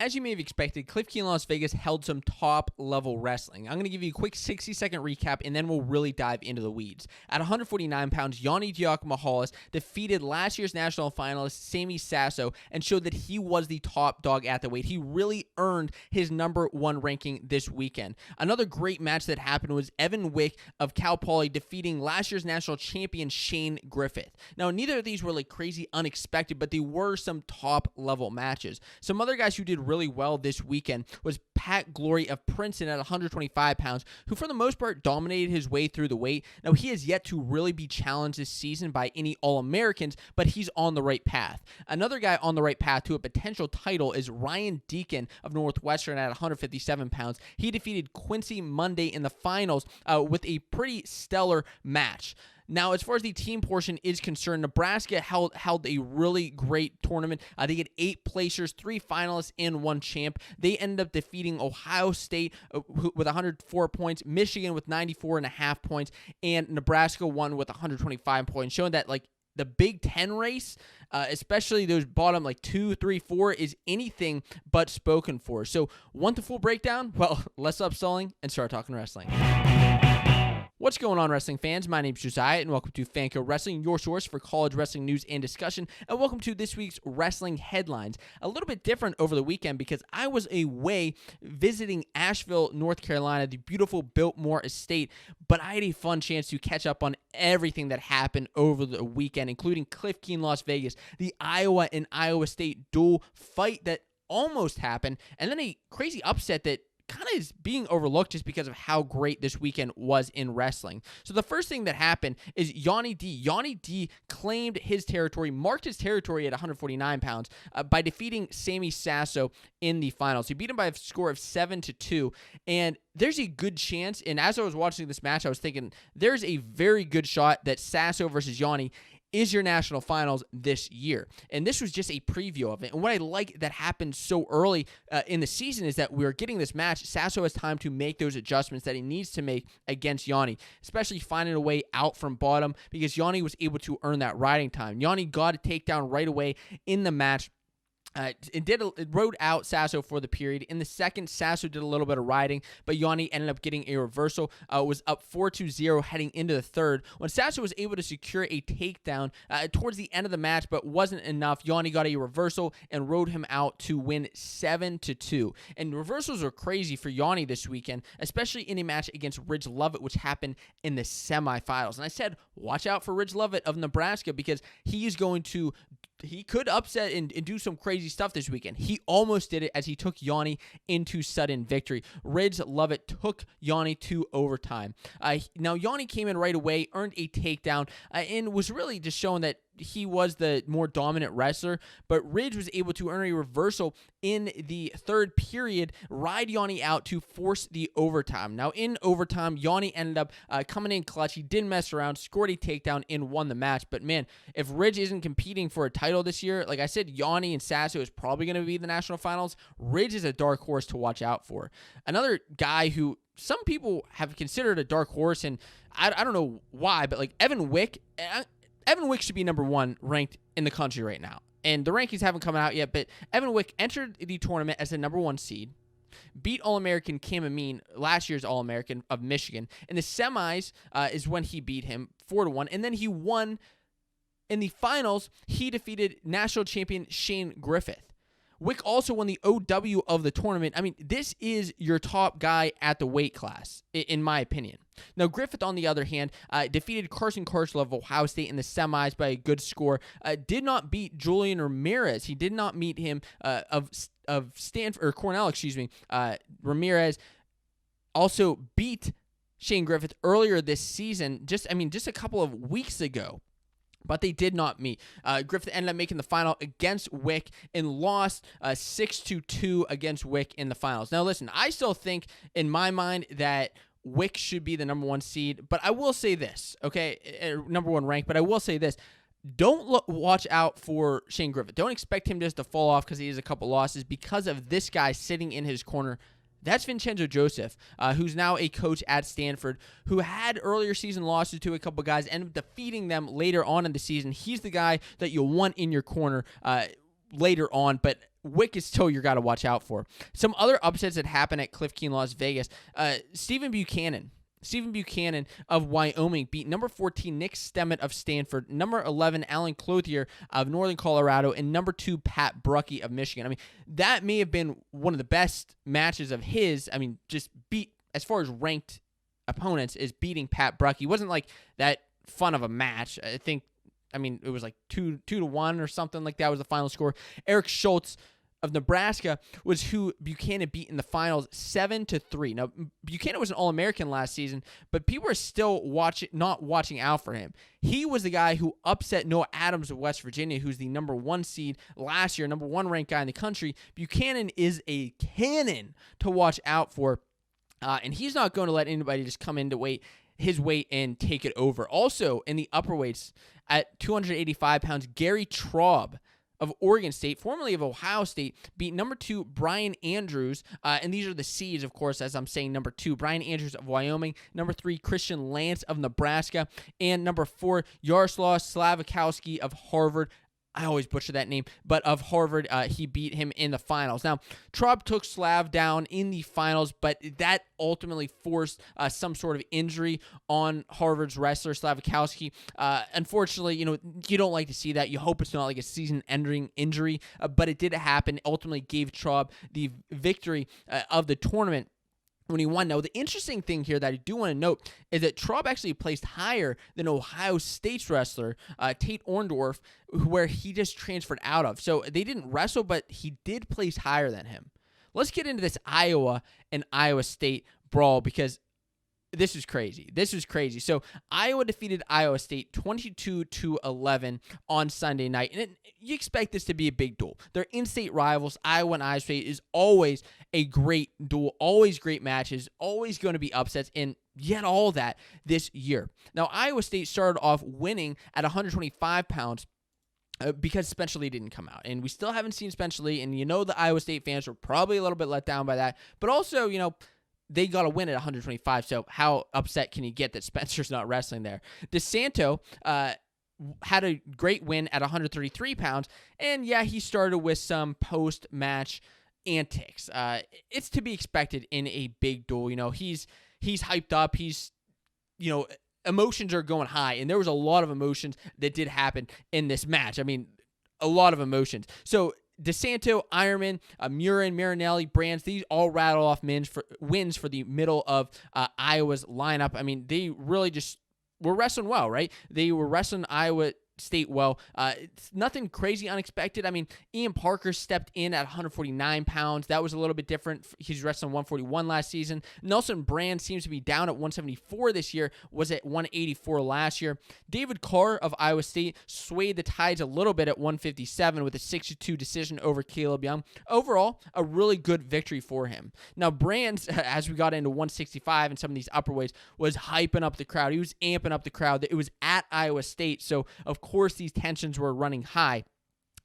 as you may have expected, Cliff Key in Las Vegas held some top-level wrestling. I'm going to give you a quick 60-second recap, and then we'll really dive into the weeds. At 149 pounds, Yianni Diakomihalis defeated last year's national finalist Sammy Sasso and showed that he was the top dog at the weight. He really earned his #1 ranking this weekend. Another great match that happened was Evan Wick of Cal Poly defeating last year's national champion Shane Griffith. Now, neither of these were like crazy unexpected, but they were some top-level matches. Some other guys who did really well this weekend was Pat Glory of Princeton at 125 pounds, who for the most part dominated his way through the weight. Now, he has yet to really be challenged this season by any All-Americans, but he's on the right path. Another guy on the right path to a potential title is Ryan Deakin of Northwestern at 157 pounds. He defeated Quincy Monday in the finals with a pretty stellar match. Now, as far as the team portion is concerned, Nebraska held a really great tournament. They had 8 placers, 3 finalists, and 1 champ. They ended up defeating Ohio State with 104 points, Michigan with 94.5 points, and Nebraska won with 125 points, showing that like the Big Ten race, especially those bottom like 2, 3, 4, is anything but spoken for. So, want the full breakdown? Well, let's stop stalling and start talking wrestling. What's going on, wrestling fans? My name's Josiah, and welcome to Fanco Wrestling, your source for college wrestling news and discussion, and welcome to this week's wrestling headlines. A little bit different over the weekend because I was away visiting Asheville, North Carolina, the beautiful Biltmore estate, but I had a fun chance to catch up on everything that happened over the weekend, including Cliff Key in Las Vegas, the Iowa and Iowa State duel fight that almost happened, and then a crazy upset that kind of is being overlooked just because of how great this weekend was in wrestling. So the first thing that happened is Yianni D. Yianni D claimed his territory, marked his territory at 149 pounds by defeating Sammy Sasso in the finals. He beat him by a score of 7-2, and there's a good chance, and as I was watching this match, I was thinking there's a very good shot that Sasso versus Yianni is your national finals this year. And this was just a preview of it. And what I like that happened so early in the season is that we're getting this match. Sasso has time to make those adjustments that he needs to make against Yianni, especially finding a way out from bottom because Yianni was able to earn that riding time. Yianni got a takedown right away in the match. It rode out Sasso for the period. In the second, Sasso did a little bit of riding, but Yianni ended up getting a reversal. Was up 4-0 heading into the third. When Sasso was able to secure a takedown towards the end of the match, but wasn't enough, Yianni got a reversal and rode him out to win 7-2. And reversals were crazy for Yianni this weekend, especially in a match against Ridge Lovett, which happened in the semifinals. And I said, watch out for Ridge Lovett of Nebraska because he could upset and do some crazy stuff this weekend. He almost did it as he took Yianni into sudden victory. Ridge Lovett took Yianni to overtime. Now, Yianni came in right away, earned a takedown, and was really just showing that he was the more dominant wrestler, but Ridge was able to earn a reversal in the third period, ride Yianni out to force the overtime. Now, in overtime, Yianni ended up coming in clutch. He didn't mess around, scored a takedown, and won the match. But man, if Ridge isn't competing for a title this year, like I said, Yianni and Sasso is probably going to be the national finals. Ridge is a dark horse to watch out for. Another guy who some people have considered a dark horse, and I don't know why, but like Evan Wick should be #1 ranked in the country right now. And the rankings haven't come out yet, but Evan Wick entered the tournament as the #1 seed, beat All-American Cam Amin, last year's All-American of Michigan. In the semis is when he beat him 4-1, and then he won in the finals. He defeated national champion Shane Griffith. Wick also won the OW of the tournament. I mean, this is your top guy at the weight class, in my opinion. Now, Griffith, on the other hand, defeated Carson Karchel of Ohio State in the semis by a good score. Did not beat Julian Ramirez. He did not meet him of Stanford or Cornell, Ramirez also beat Shane Griffith earlier this season, just a couple of weeks ago. But they did not meet. Griffith ended up making the final against Wick and lost 6-2 against Wick in the finals. Now, listen, I still think in my mind that Wick should be the #1 seed, but I will say this, okay, #1 rank, but I will say this. Don't watch out for Shane Griffith. Don't expect him just to fall off because he has a couple losses because of this guy sitting in his corner. That's Vincenzo Joseph, who's now a coach at Stanford, who had earlier season losses to a couple guys, ended up defeating them later on in the season. He's the guy that you'll want in your corner later on, but Wick is still your guy to watch out for. Some other upsets that happened at Cliff Key in Las Vegas. Stephen Buchanan of Wyoming beat number 14 Nick Stemmet of Stanford, number 11 Alan Clothier of Northern Colorado, and number 2 Pat Bruckey of Michigan. I mean, that may have been one of the best matches of his. I mean, just beat, as far as ranked opponents, is beating Pat Bruckey. It wasn't like that fun of a match. I mean, it was like 2-1 or something like that was the final score. Eric Schultz of Nebraska was who Buchanan beat in the finals 7-3. Now, Buchanan was an All-American last season, but people are still not watching out for him. He was the guy who upset Noah Adams of West Virginia, who's the number 1 seed last year, number 1 ranked guy in the country. Buchanan is a cannon to watch out for, and he's not going to let anybody just come into his weight and take it over. Also, in the upperweights at 285 pounds, Gary Traub of Oregon State, formerly of Ohio State, beat number 2 Brian Andrews, and these are the seeds, of course, as I'm saying, number 2 Brian Andrews of Wyoming, number 3 Christian Lance of Nebraska, and number 4 Yaroslav Slavikowski of Harvard. I always butcher that name, but of Harvard, he beat him in the finals. Now, Traub took Slav down in the finals, but that ultimately forced some sort of injury on Harvard's wrestler, Slavikowski. Unfortunately, you don't like to see that. You hope it's not like a season-ending injury, but it did happen. Ultimately gave Traub the victory of the tournament when he won. Now, the interesting thing here that I do want to note is that Traub actually placed higher than Ohio State's wrestler, Tate Orndorff, where he just transferred out of. So they didn't wrestle, but he did place higher than him. Let's get into this Iowa and Iowa State brawl, because this is crazy. So Iowa defeated Iowa State 22-11 on Sunday night. And you expect this to be a big duel. They're in-state rivals. Iowa and Iowa State is always a great duel, always great matches, always going to be upsets, and yet all that this year. Now, Iowa State started off winning at 125 pounds, because Spencer Lee didn't come out. And we still haven't seen Spencer Lee, and the Iowa State fans were probably a little bit let down by that. But also, they got to win at 125, so how upset can you get that Spencer's not wrestling there? DeSanto had a great win at 133 pounds, and yeah, he started with some post-match antics. It's to be expected in a big duel. He's hyped up. Emotions are going high, and there was a lot of emotions that did happen in this match. I mean, a lot of emotions. So DeSanto, Ironman, Murin, Marinelli, Brands, these all rattle off wins for the middle of Iowa's lineup. I mean, they really just were wrestling well, right? They were wrestling Iowa State well. It's nothing crazy unexpected. I mean, Ian Parker stepped in at 149 pounds. That was a little bit different. He's wrestling 141 last season. Nelson Brand seems to be down at 174 this year, was at 184 last year. David Carr of Iowa State swayed the tides a little bit at 157 with a 62 decision over Caleb Young. Overall, a really good victory for him. Now, Brands, as we got into 165 and some of these upperweights, was hyping up the crowd. He was amping up the crowd. It was at Iowa State, so of course these tensions were running high.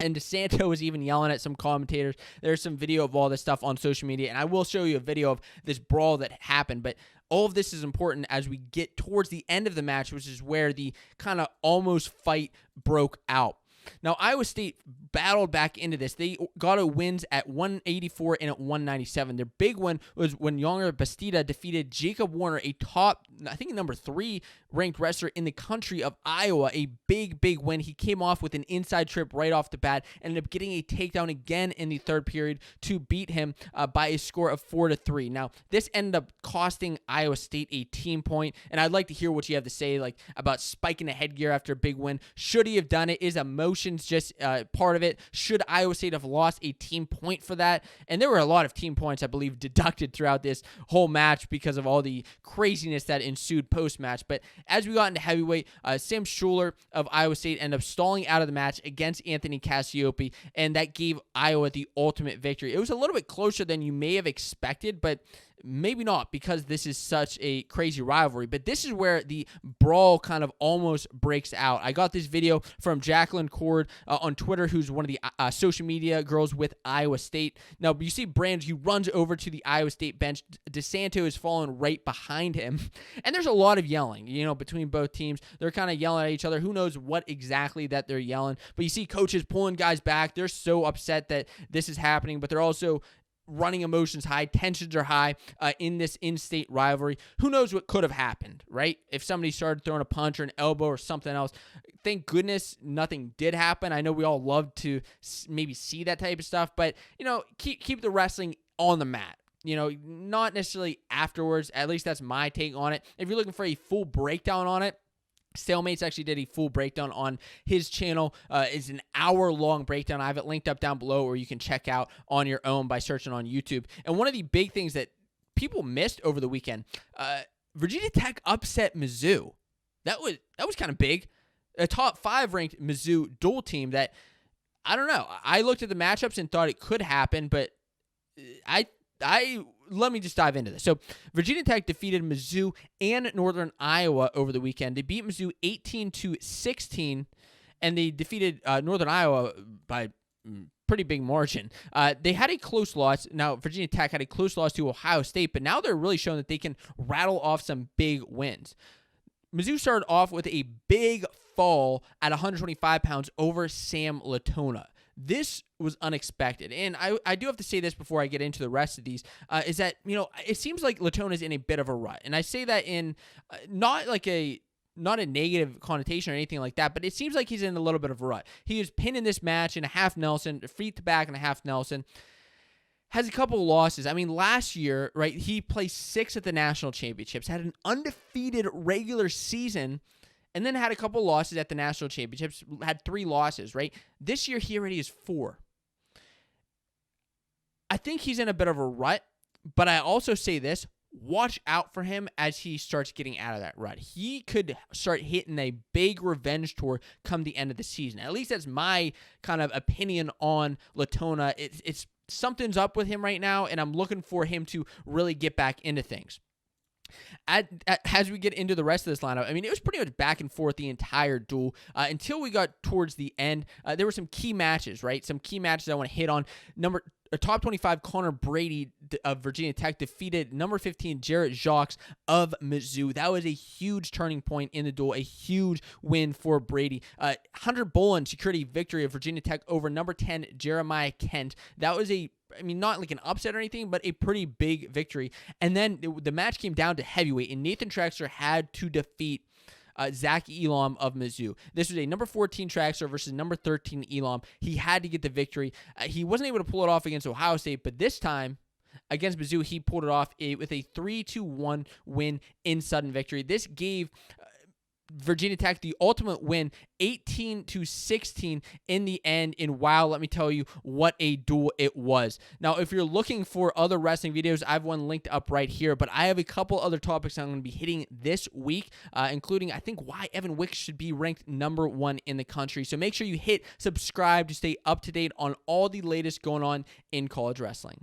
And DeSanto was even yelling at some commentators. There's some video of all this stuff on social media, and I will show you a video of this brawl that happened. But all of this is important as we get towards the end of the match, which is where the kind of almost fight broke out. Now, Iowa State battled back into this. They got a wins at 184 and at 197. Their big win was when Yonger Bastida defeated Jacob Warner, a top, I think, number 3 ranked wrestler in the country of Iowa. A big win. He came off with an inside trip right off the bat, ended up getting a takedown again in the third period to beat him by a score of 4-3. Now, this ended up costing Iowa State a team point, and I'd like to hear what you have to say about spiking the headgear after a big win. Should he have done it? Is emotions just part of it? Should Iowa State have lost a team point for that? And there were a lot of team points, I believe, deducted throughout this whole match because of all the craziness that ensued post-match. But as we got into heavyweight, Sam Schuler of Iowa State ended up stalling out of the match against Anthony Cassiope, and that gave Iowa the ultimate victory. It was a little bit closer than you may have expected, but Maybe not, because this is such a crazy rivalry, but this is where the brawl kind of almost breaks out. I got this video from Jacqueline Cord on Twitter, who's one of the social media girls with Iowa State. Now, you see Brands, he runs over to the Iowa State bench. DeSanto is following right behind him, and there's a lot of yelling, between both teams. They're kind of yelling at each other. Who knows what exactly that they're yelling, but you see coaches pulling guys back. They're so upset that this is happening, but they're also running emotions high, tensions are high in this in-state rivalry. Who knows what could have happened, right? If somebody started throwing a punch or an elbow or something else. Thank goodness nothing did happen. I know we all love to maybe see that type of stuff, but, keep the wrestling on the mat. Not necessarily afterwards. At least that's my take on it. If you're looking for a full breakdown on it, Stalemates actually did a full breakdown on his channel. It's an hour-long breakdown. I have it linked up down below, or you can check out on your own by searching on YouTube. And one of the big things that people missed over the weekend, Virginia Tech upset Mizzou. That was kind of big. A top 5 ranked Mizzou dual team that, I don't know. I looked at the matchups and thought it could happen, but let me just dive into this. So, Virginia Tech defeated Mizzou and Northern Iowa over the weekend. They beat Mizzou 18-16, and they defeated Northern Iowa by pretty big margin. They had a close loss. Now, Virginia Tech had a close loss to Ohio State, but now they're really showing that they can rattle off some big wins. Mizzou started off with a big fall at 125 pounds over Sam Latona. This was unexpected, and I do have to say this before I get into the rest of these, is that, it seems like Latona's in a bit of a rut, and I say that in not a negative connotation or anything like that, but it seems like he's in a little bit of a rut. He was pinned in this match in a half Nelson, feet to back in a half Nelson, has a couple of losses. I mean, last year, right, he placed 6th at the national championships, had an undefeated regular season, and then had a couple losses at the national championships, had 3 losses, right? This year, he already is 4. I think he's in a bit of a rut, but I also say this, watch out for him as he starts getting out of that rut. He could start hitting a big revenge tour come the end of the season. At least that's my kind of opinion on Latona. It's something's up with him right now, and I'm looking for him to really get back into things. As we get into the rest of this lineup, I mean, it was pretty much back and forth the entire duel until we got towards the end. There were some key matches, right? Some key matches I want to hit on. Top 25 Connor Brady of Virginia Tech defeated number 15 Jarrett Jacques of Mizzou. That was a huge turning point in the duel, a huge win for Brady. Hunter Bolin secured a victory of Virginia Tech over number 10 Jeremiah Kent. That was not like an upset or anything, but a pretty big victory. And then the match came down to heavyweight, and Nathan Traxler had to defeat Zach Elam of Mizzou. This was a number 14 Traxler versus number 13 Elam. He had to get the victory. He wasn't able to pull it off against Ohio State, but this time against Mizzou, he pulled it off with a 3-1 win in sudden victory. This gave Virginia Tech the ultimate win, 18-16 in the end. And wow, let me tell you what a duel it was. Now, if you're looking for other wrestling videos, I have one linked up right here, but I have a couple other topics I'm going to be hitting this week, including, I think, why Evan Wick should be ranked number 1 in the country. So make sure you hit subscribe to stay up to date on all the latest going on in college wrestling.